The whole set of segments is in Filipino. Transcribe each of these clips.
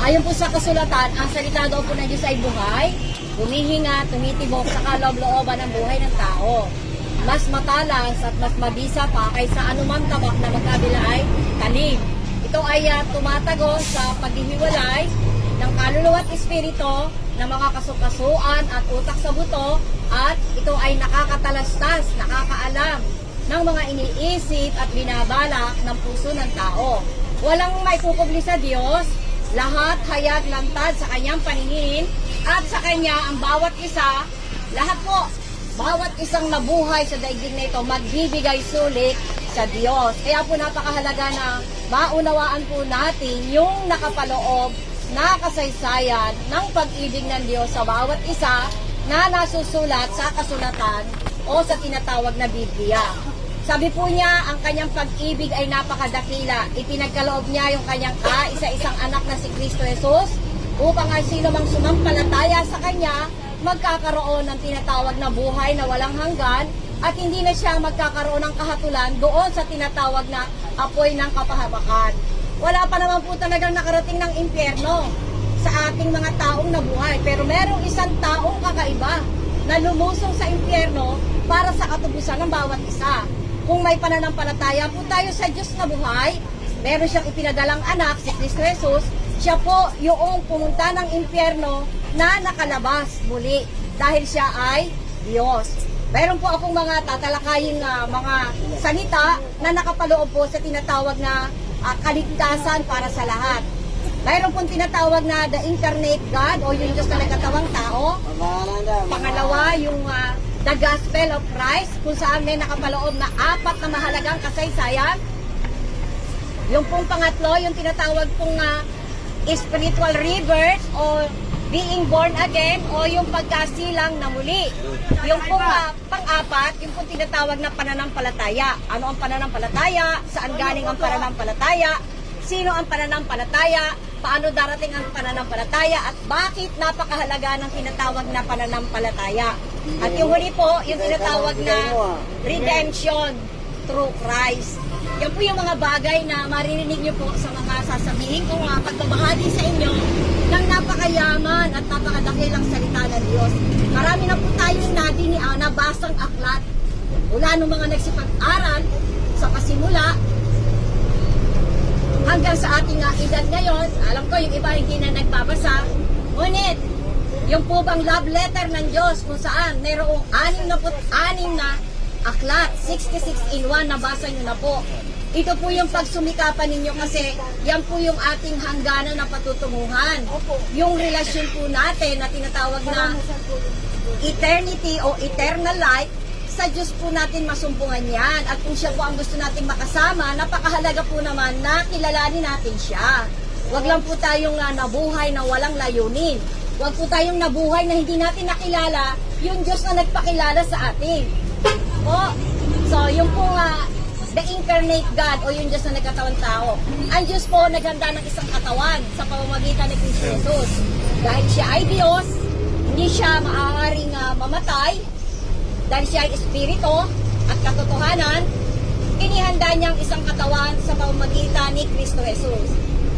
Ayon po sa kasulatan, ang salita daw po ng Diyos ay buhay, humihinga, tumitibok sa kaloob-looban ng buhay ng tao. Mas matalas at mas mabisa pa kaysa anumang tabak na magkabila ay talim. Ito ay tumatagos sa paghihiwalay ng kaluluwa at espiritu ng mga kasukasuan at utak sa buto, at ito ay nakakatalastas, nakakaalam ng mga iniisip at binabalak ng puso ng tao. Walang maikukubli sa Diyos, lahat hayag lantad sa kanyang paningin, at sa kanya ang bawat isa, lahat po, bawat isang nabuhay sa daigdig na ito, magbibigay sulit sa Diyos. Kaya po napakahalaga na maunawaan po natin yung nakapaloob na kasaysayan ng pag-ibig ng Diyos sa bawat isa na nasusulat sa kasulatan o sa tinatawag na Biblia. Sabi po niya, ang kanyang pag-ibig ay napakadakila. Ipinagkaloob niya yung kanyang kaisa-isang anak na si Kristo Jesus upang ay sino mang sumampalataya sa kanya magkakaroon ng tinatawag na buhay na walang hanggan, at hindi na siya magkakaroon ng kahatulan doon sa tinatawag na apoy ng kapahamakan. Wala pa naman po talagang nakarating ng impyerno sa ating mga taong nabuhay, pero merong isang taong kakaiba na lumusong sa impyerno para sa katubusan ng bawat isa. Kung may pananampalataya po tayo sa Diyos na buhay, meron siyang ipinadalang anak, si Kristo Jesus, siya po yung pumunta ng impyerno na nakalabas muli dahil siya ay Diyos. Meron po akong mga tatalakayin na mga salita na nakapaloob po sa tinatawag na kaligtasan para sa lahat. Mayroon pong tinatawag na the incarnate God o yung Diyos na nagkatawang tao. Pangalawa, yung the gospel of Christ, kung saan may nakapaloob na 4 na mahalagang kasaysayan. Yung pong pangatlo, yung tinatawag pong spiritual rebirth o being born again o yung pagkasilang na muli. Yung pong pang-apat, yung pong tinatawag na pananampalataya. Ano ang pananampalataya? Saan galing ang pananampalataya? Sino ang pananampalataya? Paano darating ang pananampalataya? At bakit napakahalaga ng tinatawag na pananampalataya? At yung huli po, yung tinatawag na redemption through Christ. Yan po yung mga bagay na maririnig nyo po sa mga sasabihin kong pagbabahagi sa inyo ng napakayaman at napakadakilang salita ng Diyos. Marami na po tayong nabasang aklat mula nung mga nagsipag-aral sa pasimula hanggang sa ating edad ngayon. Alam ko yung iba hindi na nagbabasa. Ngunit, yung po bang love letter ng Diyos kung saan mayroong 66 na aklat, 66 in 1, nabasa nyo na po. Ito po yung pagsumikapan ninyo kasi yan po yung ating hangganan na patutunguhan. Yung relasyon po natin na tinatawag na eternity o eternal life, sa Diyos po natin masumpungan yan. At kung siya po ang gusto nating makasama, napakahalaga po naman na kilalanin natin siya. Huwag lang po tayong nabuhay na walang layunin. Huwag po tayong nabuhay na hindi natin nakilala yung Diyos na nagpakilala sa atin. So yung po the incarnate God o yung Diyos na nagkatawang tao. Ang Diyos po naghanda ng isang katawan sa pamamagitan ni Kristo Jesus. Dahil siya ay Diyos, hindi siya maaaring mamatay. Dahil siya ay espiritu at katotohanan, inihanda niyang isang katawan sa pamamagitan ni Kristo Jesus.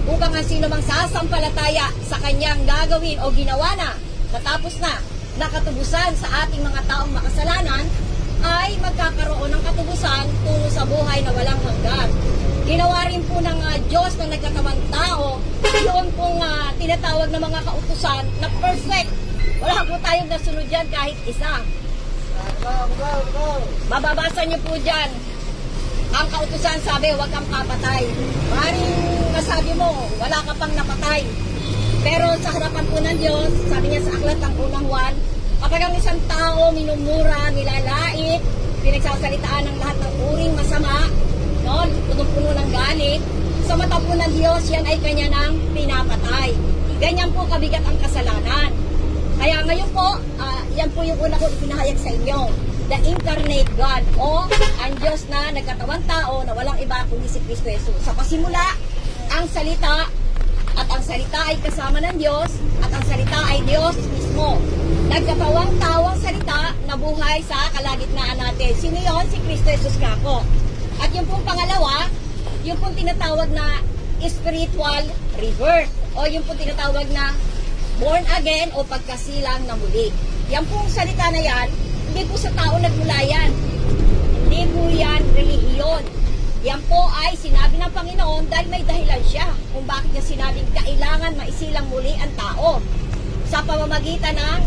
Upang ang sino mang sasampalataya sa kanyang gagawin o ginawa na, natapos na, nakatubusan sa ating mga taong makasalanan, ay magkakaroon ng katubusan tungo sa buhay na walang hanggan. Ginawa rin po ng Diyos na nagkatawang tao, yun pong tinatawag na mga kautusan na perfect. Wala po tayong nasunod dyan kahit isa. Mababasa niyo po dyan, ang kautusan sabi, huwag kang papatay. Maring nasabi mo, wala ka pang napatay. Pero sa harapan po ng Diyos, sabi niya sa aklat ng unang Juan, kapag ang isang tao minumura, nilalait, pinagsasalitaan ng lahat ng uring masama, no, punong-puno ng galit, sa mata po ng Diyos, yan ay kanya nang pinapatay. Ganyan po kabigat ang kasalanan. Kaya ngayon po, yan po yung una ko ipinahayag sa inyo. The incarnate God o ang Diyos na nagkatawang tao na walang iba kundi si Kristo Jesus. Sa pasimula, ang salita at ang salita ay kasama ng Diyos at ang salita ay Diyos mismo. Nagkatawang tao ang salita na buhay sa kalagitnaan natin. Sino yun? Si Kristo Jesus nga po. At yung pong pangalawa, yung pong tinatawag na spiritual rebirth. o yung po tinatawag na born again o pagkasilang na muli. Yan pong salita na yan, hindi po sa tao nagmula yan. Hindi po yan relihiyon. Yan po ay sinabi ng Panginoon dahil may dahilan siya kung bakit niya sinabing kailangan maisilang muli ang tao sa pamamagitan ng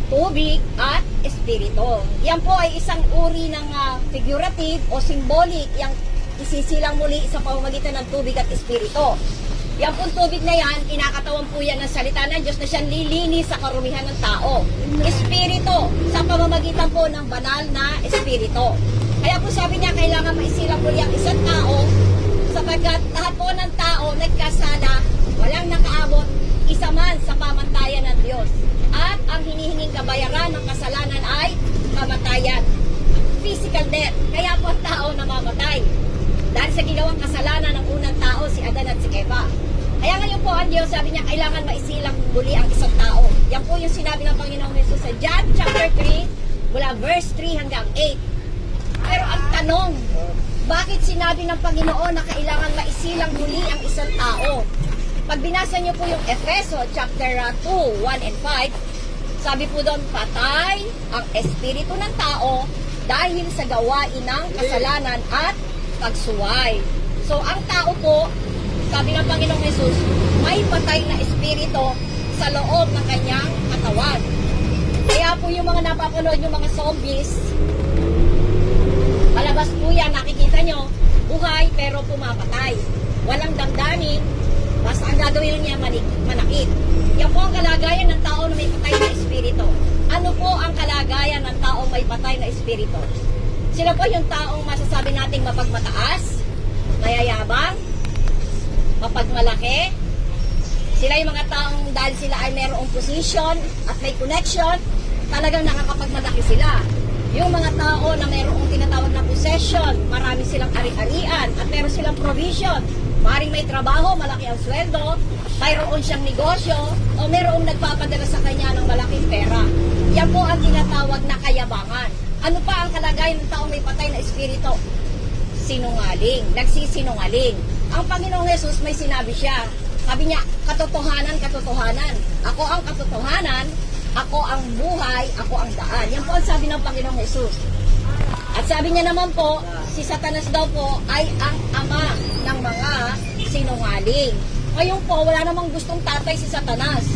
tubig at espiritu. Yan po ay isang uri ng figurative o symbolic yang isisilang muli sa pamamagitan ng tubig at espiritu. Yan pong tubig na yan, kinakatawan po yan ng salita ng Diyos na siyang lilinis sa karumihan ng tao. Espiritu, sa pamamagitan po ng banal na espiritu. Kaya po sabi niya, kailangan maisilang muli ang isang tao sapagkat lahat po ng tao nagkasala, walang nakaabot, isa man sa pamantayan ng Diyos. At ang hinihinging kabayaran ng kasalanan ay kamatayan. Physical death. Kaya po ang tao namamatay. Dahil sa ginawang kasalanan ng unang tao, si Adan at si Eva. Kaya ngayon po ang Diyos, sabi niya, kailangan maisilang muli ang isang tao. Yan po yung sinabi ng Panginoong Jesus sa John chapter 3, mula verse 3 hanggang 8. Pero ang tanong, bakit sinabi ng Panginoon na kailangan maisilang muli ang isang tao? Pag binasa niyo po yung Efeso chapter 2, 1 and 5, sabi po doon, patay ang espiritu ng tao dahil sa gawain ng kasalanan at pagsuway. So, ang tao po, sabi ng Panginoong Jesus, may patay na espiritu sa loob ng kanyang katawan. Kaya po yung mga napapanood yung mga zombies, palabas po yan, nakikita nyo, buhay pero pumapatay. Walang damdamin, basta ang gagawin niya manakit. Yan po ang kalagayan ng tao na may patay na espiritu. Ano po ang kalagayan ng taong may patay na espiritu? Sila po yung taong masasabi nating mapagmataas, mayayabang, mapagmalaki. Sila yung mga taong dahil sila ay mayroong position at may connection, talagang nakakapagmalaki sila. Yung mga tao na mayroong tinatawag na possession, marami silang ari-arian at meron silang provision. Maring may trabaho, malaki ang sweldo, mayroon siyang negosyo, o mayroong nagpapadala sa kanya ng malaking pera. Yan po ang tinatawag na kayabangan. Ano pa ang kalagayan ng taong may patay na espiritu? Sinungaling, nagsisinungaling. Ang Panginoong Jesus may sinabi siya. Sabi niya, katotohanan, katotohanan. Ako ang katotohanan, ako ang buhay, ako ang daan. Yan po ang sabi ng Panginoong Jesus. At sabi niya naman po, si Satanas daw po ay ang ama ng mga sinungaling. Ngayon po, wala namang gustong tatay si Satanas.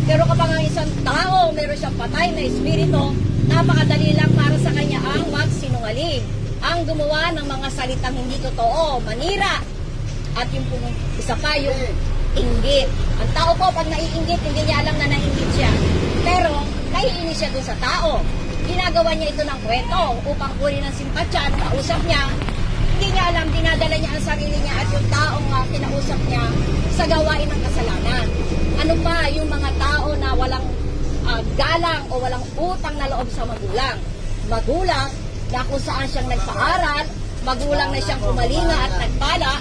Pero kapag ang isang tao, meron siyang patay na espiritu, napakadali lang para sa kanya ang magsinungaling. Ang gumawa ng mga salitang hindi totoo, manira. At yung isa pa, yung inggit. Ang tao po, pag naiinggit, hindi niya alam na naiinggit siya. Pero, naiinis siya dun sa tao. Ginagawa niya ito ng kwento upang kunin ng simpatsya ng kausap niya. Hindi niya alam, dinadala niya ang sarili niya at yung taong kinausap niya sa gawain ng kasalanan. Ano pa yung mga tao na walang galang o walang utang na loob sa magulang. Magulang na kung saan siyang nagpaaral, magulang na siyang kumalinga at nagpala,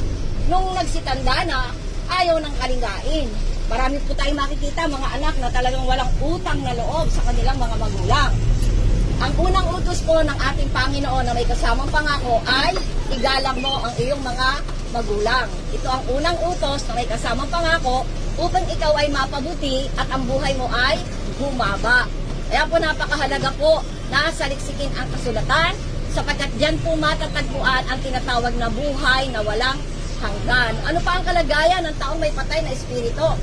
nung nagsitanda na, ayaw ng kalingain. Marami po tayong makikita mga anak na talagang walang utang na loob sa kanilang mga magulang. Ang unang utos po ng ating Panginoon na may kasamang pangako ay igalang mo ang iyong mga magulang. Ito ang unang utos na may kasamang pangako upang ikaw ay mapabuti at ang buhay mo ay humaba. Kaya po napakahalaga po na saliksikin ang kasulatan sapagkat diyan po matatagpuan ang tinatawag na buhay na walang hanggan. Ano pa ang kalagayan ng taong may patay na espiritu?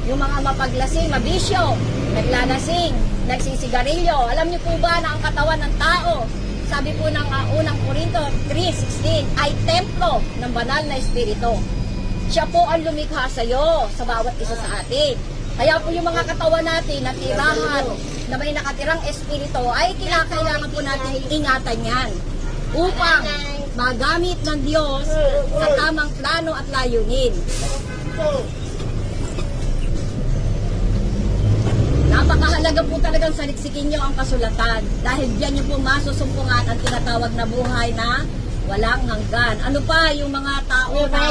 Yung mga mapaglasing, mabisyo, naglalasing, nagsisigarilyo. Alam niyo po ba na ang katawan ng tao, sabi po ng unang Korinto 3:16, ay templo ng banal na espiritu. Siya po ang lumikha sa iyo, sa bawat isa sa atin. Kaya po yung mga katawan natin na tirahan, na may nakatirang espiritu, ay kinakailangan po natin ingatan yan upang magamit ng Diyos sa tamang plano at layunin. Napakahalaga po talagang saliksikin nyo ang kasulatan dahil diyan nyo po masusumpungan ang tinatawag na buhay na walang hanggan. Ano pa yung mga tao na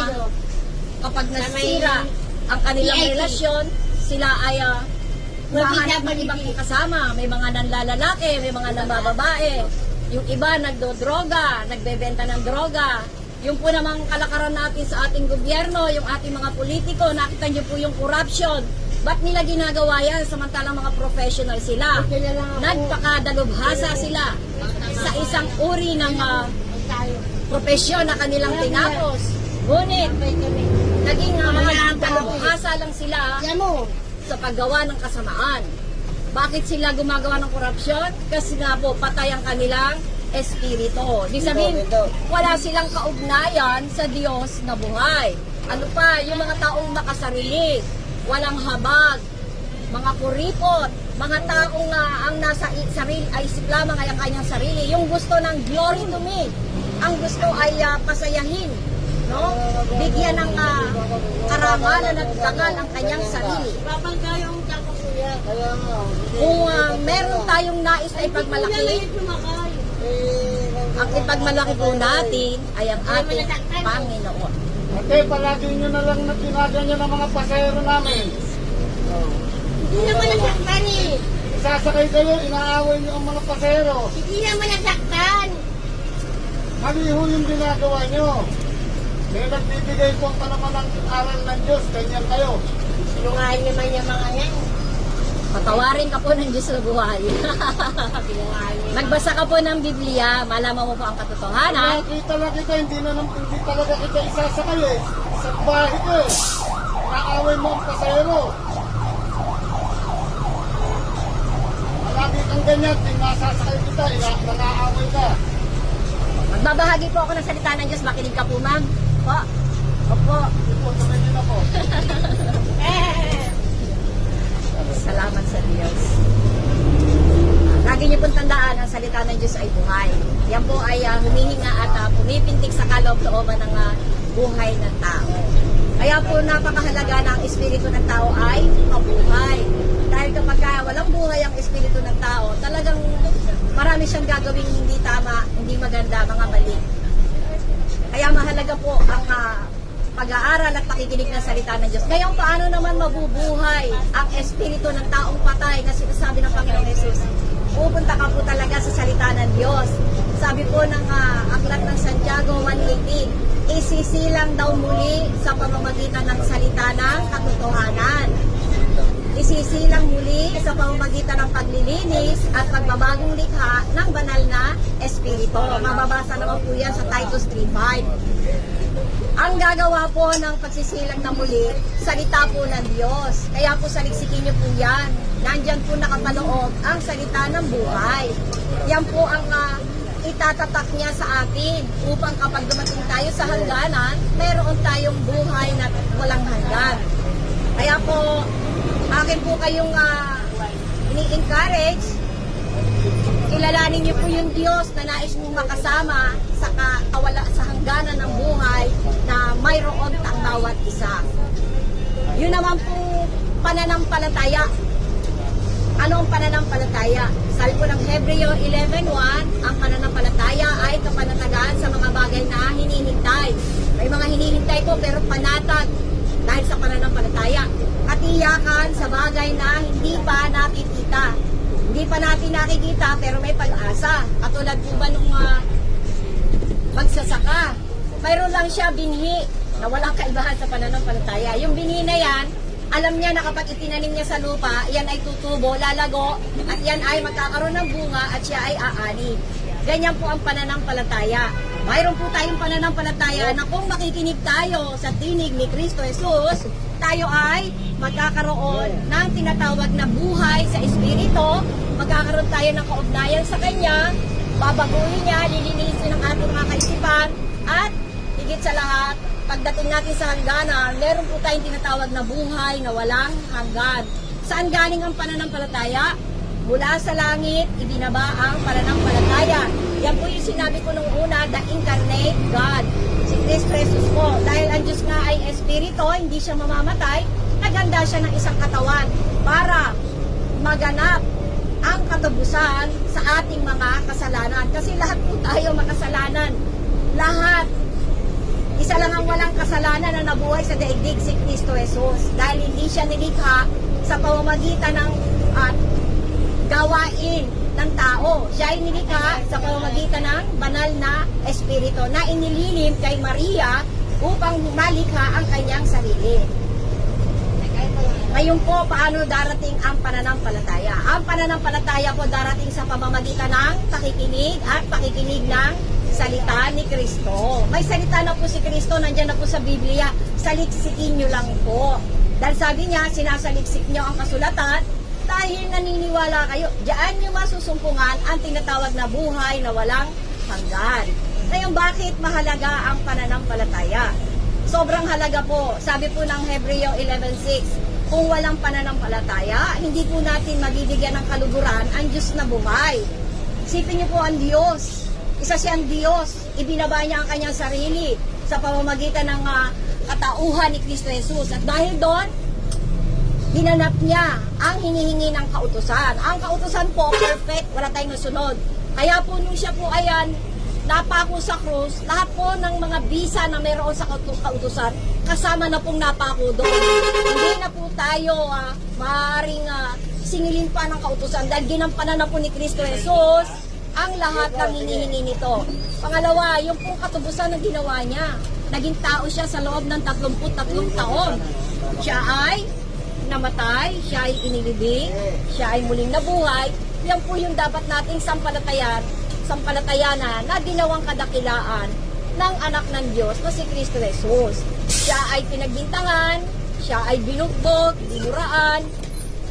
kapag nasira ang kanilang relasyon, sila ay mahanap ng ibang kasama. May mga nanlalalaki, may mga nambababae. Yung iba nagdodroga, nagbebenta ng droga. Yung po namang kalakaran natin sa ating gobyerno, yung ating mga politiko, nakita niyo po yung corruption. Ba't nila ginagawa yan samantalang mga professional sila? Nagpakadalubhasa sila sa isang uri ng profesyon na kanilang tinapos. Ngunit, naging mga dalubhasa lang sila sa paggawa ng kasamaan. Bakit sila gumagawa ng korupsyon? Kasi nga po, patay ang kanilang espiritu. Di sabihin, wala silang kaugnayan sa Diyos na buhay. Ano pa, yung mga taong makasarili, walang habag, mga kuripot, mga taong ang nasa sarili ay isip lamang ay ang kanyang sarili. Yung gusto ng glory to me, ang gusto ay pasayahin, no? Bigyan ng karangalan at dangal ang kanyang sarili. Kung meron tayong nais na ipagmalaki, ang ipagmalaki po natin ay ang ating Panginoon. Ate, palagi nyo na lang ginaganyan ng mga pasahero namin. Hindi naman nasaktan eh. Sasakay kayo, inaaway nyo ang mga pasahero. Hindi naman nasaktan. Mali ho yung ginagawa nyo. May nagbibigay po pa naman ng aral ng Diyos, ganyan kayo. Sinungaling naman yung mga yan. Patawarin ka po ng Diyos na buhay. Nagbasa ka po ng Biblia, malaman mo po ang katotohanan. Nakita lang kita, hindi talaga kita isasakay eh. Sa bahay ko eh. Inaaway mo ang pasahero. Malagi kang ganyan, nasasakay kita, nakaaway ka. Magbabahagi po ako ng salita ng Diyos. Makinig ka po, ma'am. Po. Opo. Ito, tumingin ako. Salamat sa Diyos. Lagi niyo pong tandaan, ang salita ng Diyos ay buhay. Yan po ay humihinga at pumipintig sa kaloob-looban ng buhay ng tao. Kaya po napakahalaga na ang espiritu ng tao ay mabuhay. Dahil kapag walang buhay ang espiritu ng tao, talagang marami siyang gagawing hindi tama, hindi maganda, mga mali. Kaya mahalaga po ang pag-aaral at pakikinig ng salita ng Diyos. Ngayon, paano naman mabubuhay ang espiritu ng taong patay na sinasabi ng Panginoong Jesus? Pupunta ka po talaga sa salita ng Diyos. Sabi po ng aklat ng Santiago 1:18, isisilang daw muli sa pamamagitan ng salita ng katotohanan. Isisilang muli sa pamamagitan ng paglilinis at pagbabagong likha ng banal na espiritu. Mababasa naman po yan sa Titus 3:5. Ang gagawa po ng pagsisilang na muli, salita po ng Diyos. Kaya po saliksikin niyo po yan. Nandyan po nakapaloob ang salita ng buhay. Yan po ang itatatak niya sa atin upang kapag dumating tayo sa hangganan, meron tayong buhay na walang hanggan. Kaya po, akin po kayong ini-encourage, kilalanin niyo po yung Diyos na nais mong makasama sa hangganan ng buhay na mayroon ang bawat isa. Yun naman po pananampalataya. Ano ang pananampalataya? Sabi po ng Hebreo 11:1, ang pananampalataya ay kapanatagan sa mga bagay na hinihintay. May mga hinihintay po pero panatag dahil sa pananampalataya. Katiyakan sa bagay na hindi pa nakikita. Hindi pa natin nakikita pero may pag-asa. Katulad po ba nung magsasaka? Mayroon lang siya binhi na walang kaibahan sa pananampalataya. Yung binhi na yan, alam niya na kapag itinanim niya sa lupa, yan ay tutubo, lalago, at yan ay magkakaroon ng bunga at siya ay aani. Ganyan po ang pananampalataya. Mayroon po tayong pananampalataya na kung makikinig tayo sa tinig ni Kristo Jesus, tayo ay magkakaroon ng tinatawag na buhay sa Espiritu, magkakaroon tayo ng kaugnayan sa Kanya, babaguhin niya, lilinisin ang ating mga kaisipan, at higit sa lahat, pagdating natin sa hangganan, meron po tayong tinatawag na buhay na walang hanggan. Saan galing ang pananampalataya? Mula sa langit, ibinaba ang pananampalataya. Yan po yung sinabi ko nung una, the incarnate God. Si Kristo Jesus po. Dahil ang Diyos nga ay Espiritu, hindi siya mamamatay, naganda siya ng isang katawan para maganap ang katapusan sa ating mga kasalanan. Kasi lahat po tayo makasalanan. Lahat. Isa lang ang walang kasalanan na nabuhay sa daigdig, si Kristo Jesus. Dahil hindi siya nilikha sa pamamagitan ng gawain ng tao. Siya ay nilikha sa pamamagitan ng banal na espiritu na inililim kay Maria upang malikha ang kanyang sarili. Ngayon po, paano darating ang pananampalataya? Ang pananampalataya po darating sa pamamagitan ng pakikinig at pakikinig ng salita ni Kristo. May salita na po si Kristo, nandyan na po sa Biblia, saliksikin nyo lang po. Dahil sabi niya, sinasaliksik nyo ang kasulatan dahil naniniwala kayo. Diyan nyo masusumpungan ang tinatawag na buhay na walang hanggan. Ngayon, bakit mahalaga ang pananampalataya? Sobrang halaga po. Sabi po ng Hebreo 11:6, kung walang pananampalataya, hindi po natin mabibigyan ng kaluguran ang Diyos na buhay. Isipin niyo po ang Diyos. Isa siyang Diyos. Ibinaba niya ang kanyang sarili sa pamamagitan ng katauhan ni Kristo Jesus. At dahil doon, hinanap niya ang hinihingi ng kautusan. Ang kautusan po, perfect, wala tayong nasunod. Kaya po nung siya po ayan, napako sa krus, lahat po ng mga bisa na mayroon sa kautusan, kasama na pong napako doon. Hindi na po tayo maaaring singilin pa ng kautusan dahil ginampanan na po ni Kristo Jesus ang lahat ng hinihingi nito. Pangalawa, yung pong katubusan na ginawa niya. Naging tao siya sa loob ng 33 taon. Siya ay namatay, siya ay inilibing, siya ay muling nabuhay. Yan po yung dapat nating sampalatayanan na ginawang kadakilaan ng anak ng Diyos na si Kristo Jesus. Siya ay pinagbintangan, siya ay binugbog, dinuraan,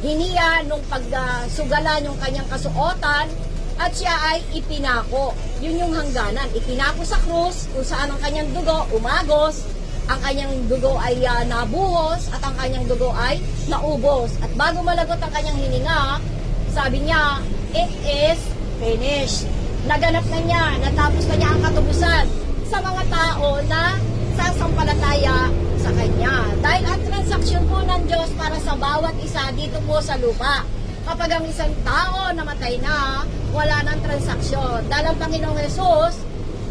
hiniya nung pagsugalan yung kanyang kasuotan, at siya ay ipinako. Yun yung hangganan. Ipinako sa krus kung saan ang kanyang dugo umagos, ang kanyang dugo ay nabuhos, at ang kanyang dugo ay naubos. At bago malagot ang kanyang hininga, sabi niya, it is finished. Naganap na niya, natapos na niya ang katubusan sa mga tao na sasampalataya sa Kanya. Dahil ang transaksyon po ng Diyos para sa bawat isa dito po sa lupa. Kapag ang isang tao namatay na, wala nang transaksyon. Dahil ang Panginoong Jesus,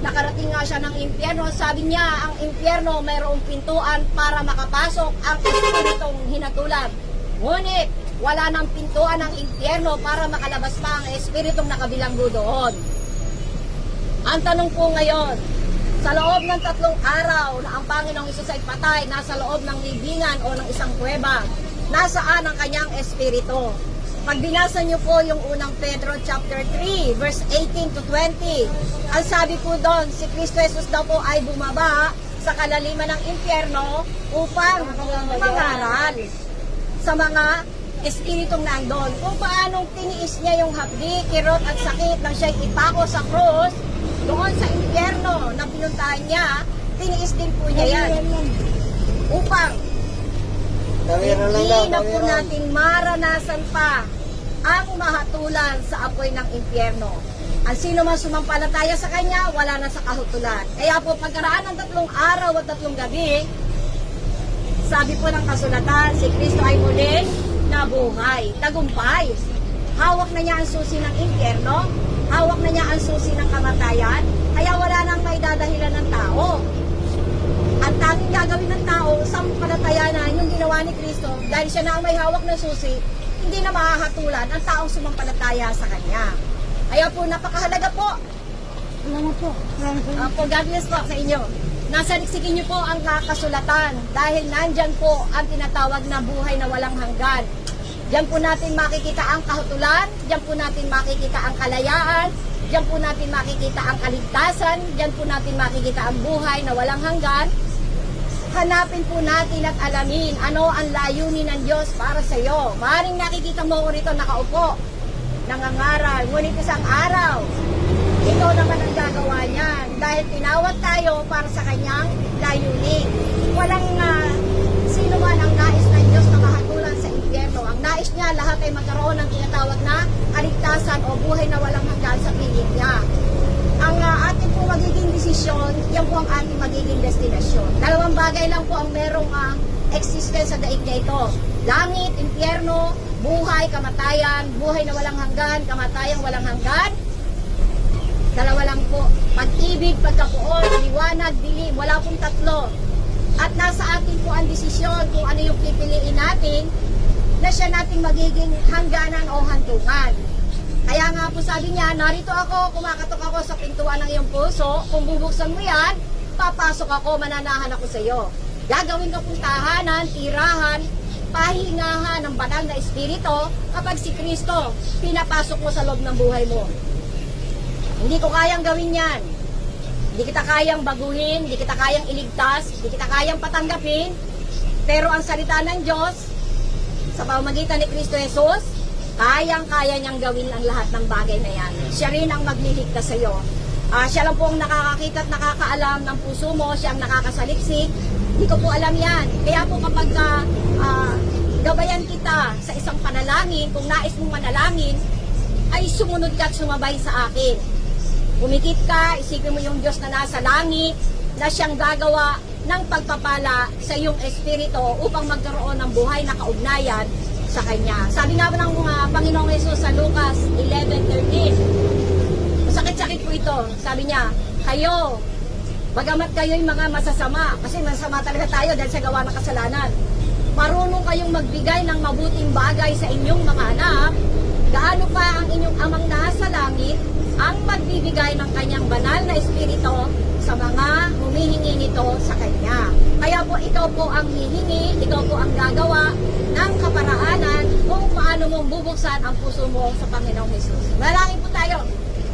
nakarating nga siya ng impyerno. Sabi niya, ang impyerno mayroong pintuan para makapasok ang espiritong hinatulan. Ngunit, wala nang pintuan ng impyerno para makalabas pa ang espiritong nakabilanggo doon. Ang tanong po ngayon, sa loob ng 3 araw na ang Panginoong Isus ay patay, nasa loob ng libingan o ng isang kuweba, nasaan ang kanyang espiritu? Pag binasa niyo po yung unang Pedro chapter 3, verse 18 to 20, ang sabi po doon, si Kristo Jesus daw po ay bumaba sa kalaliman ng impyerno upang mangaral sa mga espiritong nandun. Kung paanong tiniis niya yung hapdi, kirot at sakit nang siya'y ipako sa krus, doon sa impyerno na pinuntahan niya, tiniis din po niya yan. Upang hindi na po natin maranasan pa ang mahatulan sa apoy ng impyerno. Ang sino man sumampalataya sa Kanya, wala na sa kahutulan. Kaya po pagkaraan ng 3 araw at 3 gabi, sabi po ng kasulatan, si Kristo ay muling nabuhay, tagumpay. Hawak na niya ang susi ng impyerno, hawak na niya ang susi ng kamatayan, kaya wala nang may dadahilan ng tao. Ang tanging gagawin ng tao, sampalatayanan yung ginawa ni Kristo, dahil siya na ang may hawak na susi, hindi na mahahatulan ang taong sumampalataya sa Kanya. Kaya po, napakahalaga po. Salamat po. God bless po sa inyo. Nasaliksikin niyo po ang kasulatan dahil nandyan po ang tinatawag na buhay na walang hanggan. Diyan po natin makikita ang kahutulan, diyan po natin makikita ang kalayaan, diyan po natin makikita ang kaligtasan, diyan po natin makikita ang buhay na walang hanggan. Hanapin po natin at alamin ano ang layunin ng Diyos para sa iyo. Maaaring nakikita mo ko rito nakaupo, nangangaral, ngunit isang araw, ikaw naman ang gagawa niyan dahil tinawag tayo para sa kanyang layunin. Walang sino man ang nais ng Diyos na mahatulan sa impyerno. Ang nais niya, lahat ay magkaroon ng tinatawag na kaligtasan o buhay na walang hanggan sa piling niya. Ang ating po magiging desisyon, yan po ang ating magiging destinasyon. 2 bagay lang po ang merong existence sa daig na ito. Langit, impyerno, buhay, kamatayan, buhay na walang hanggan, kamatayang walang hanggan. 2 lang po. Pag-ibig, pagkapuon, liwanag, dilim, wala pong 3. At nasa atin po ang desisyon kung ano yung pipiliin natin na siya nating magiging hangganan o hantungan. Kaya nga po sabi niya, narito ako, kumakatok ako sa pintuan ng iyong puso. Kung bubuksan mo yan, papasok ako, mananahan ako sa iyo. Gagawin ko pong tahanan, tirahan, pahingahan ng banal na espiritu kapag si Kristo pinapasok mo sa loob ng buhay mo. Hindi ko kayang gawin yan. Hindi kita kayang baguhin, hindi kita kayang iligtas, hindi kita kayang patanggapin. Pero ang salita ng Diyos, sa pamamagitan ni Kristo Jesus, kayang-kaya niyang gawin ang lahat ng bagay na yan. Siya rin ang magliligtas sa iyo. Siya lang po ang nakakakita at nakakaalam ng puso mo, siya ang nakakasaliksik. Hindi ko po alam yan. Kaya po kapag gabayan kita sa isang panalangin, kung nais mong manalangin, ay sumunod ka at sumabay sa akin. Umikit ka, isipin mo yung Diyos na nasa langit, na siyang gagawa ng pagpapala sa iyong espiritu upang magkaroon ng buhay na kaugnayan sa Kanya. Sabi nga po ng Panginoong Hesus sa Lucas 11:13, masakit-sakit po ito. Sabi niya, kayo, bagamat kayo'y mga masasama, kasi masama talaga tayo dahil sa gawa ng kasalanan, marunong kayong magbigay ng mabuting bagay sa inyong mga anak, gaano pa ang inyong amang nasa langit ang magbibigay ng kanyang banal na espiritu sa mga humihingi nito sa Kanya. Kaya po ikaw po ang hihingi, ikaw po ang gagawa ng kaparaanan kung paano mo bubuksan ang puso mo sa Panginoong Hesus. Manalangin po tayo.